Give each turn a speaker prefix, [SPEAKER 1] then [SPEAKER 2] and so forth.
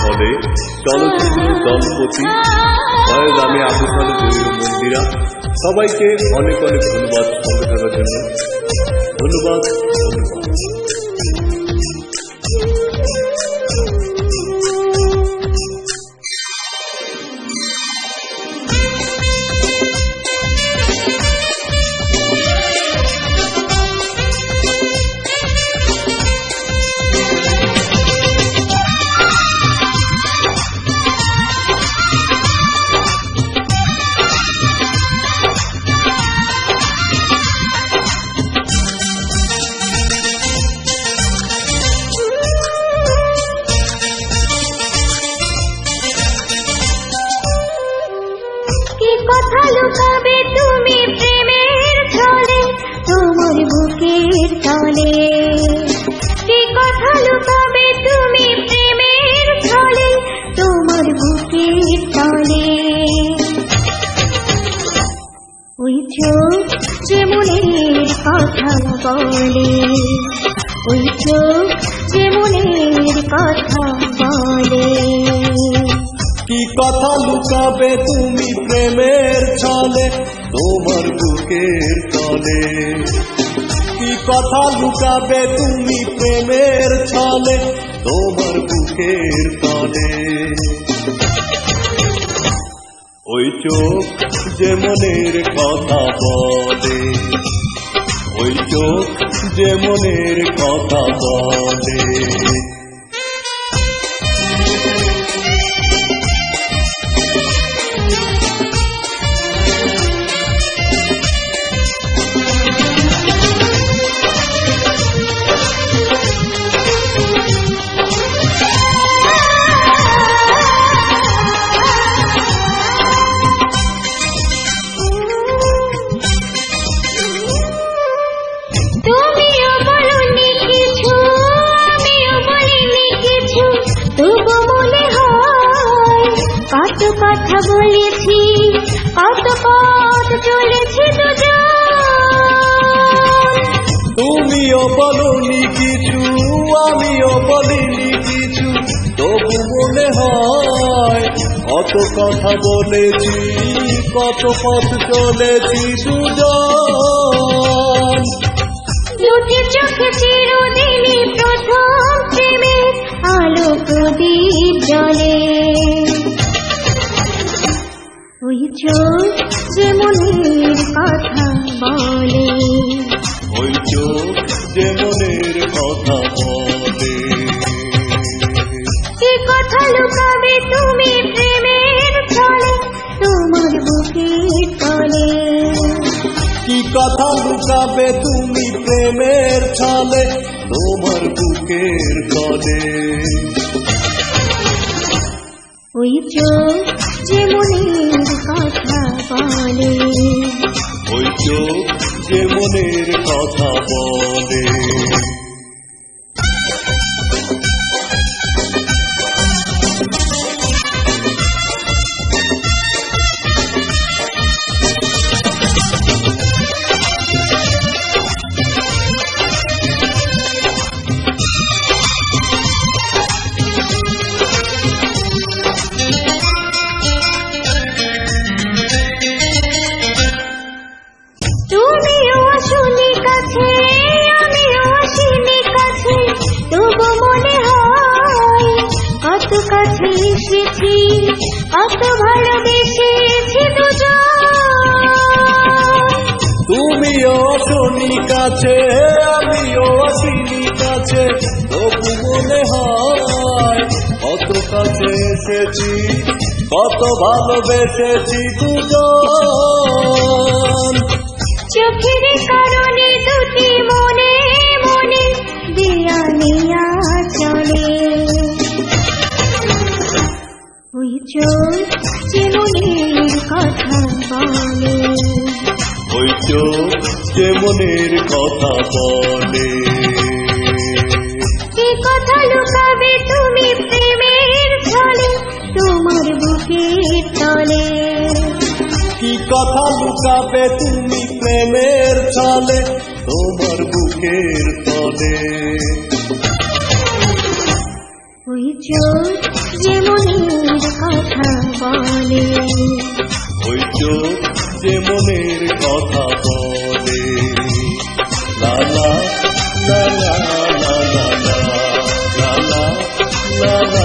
[SPEAKER 1] হলে চলচ্চিত্র দলপতি ফয়েজ, আমি আবু খালেদ মন্দিরা, সবাইকে অনেক অনেক ধন্যবাদ সঙ্গে থাকার জন্য। ধন্যবাদ।
[SPEAKER 2] কথা লুকাবে তুমি প্রেমের ছলে তোমার বুকের তলে, কি কথা লুকাবে তুমি প্রেমের ছলে তোমার বুকের তলে। ওই চোখ যে মনের কথা বলে, ওই চোখ যে মনের কথা বলে।
[SPEAKER 1] কি কথা লুকাবে তুমি প্রেমের ছলে তোমার বুকের তলে, কি কথা লুকাবে তুমি প্রেমের ছলে তোমার বুকের তলে। ওই চোখ যে মনের কথা বলে, ওই চোখ যে মনের কথা বলে।
[SPEAKER 2] কত কথা বলেছি, কত পথ চলেছি দুজন।
[SPEAKER 1] তুমিও বলনি কিছু, আমিও বলিনি কিছু, তবু মনে হয় কত কথা বলেছি, কত পথ চলেছি দুজন।
[SPEAKER 2] দুটি চোখে চিরদিনই প্রথম প্রেমে আলো প্রদীপ জ্বলে। ওই চোখ যে মনের কথা বলে,
[SPEAKER 1] ওই চোখ যে মনের কথা বলে।
[SPEAKER 2] কি কথা লুকাবে তুমি প্রেমের ছলে তোমার বুকের তলে,
[SPEAKER 1] কি কথা লুকাবে তুমি প্রেমের ছলে তোমার বুকের তলে।
[SPEAKER 2] ওই চোখ যে মনের কথা বলে,
[SPEAKER 1] ওই চোখ যে মনের কথা বলে।
[SPEAKER 2] তুমিও আসনি কাছে, আমিও আসিনি কাছে, তবু মনে হয় কত কাছে এসেছি, কত ভালোবেসেছি দুজন।
[SPEAKER 1] তুমিও আসনি কাছে, আমিও আসিনি কাছে, তবু মনে হয় কত কাছে এসেছি, কত ভালোবেসেছি দুজন।
[SPEAKER 2] চোখের কারণে দুটি মনে মনে দিয়া নিয়া চলে। ওই চোখ যে মনের কথা বলে,
[SPEAKER 1] ওই চোখ যে মনের কথা বলে।
[SPEAKER 2] কি কথা লুকাবে তুমি প্রেমের ছলে তোমার বুকের তলে,
[SPEAKER 1] কি কথা লুকাবে তুমি প্রেমের ছলে তোমার বুকের তলে।
[SPEAKER 2] ওই চোখ যে মনের কথা বলে,
[SPEAKER 1] ওই চোখ যে মনের কথা বলে। লা লা লা লা লা লা লা লা লা লা লা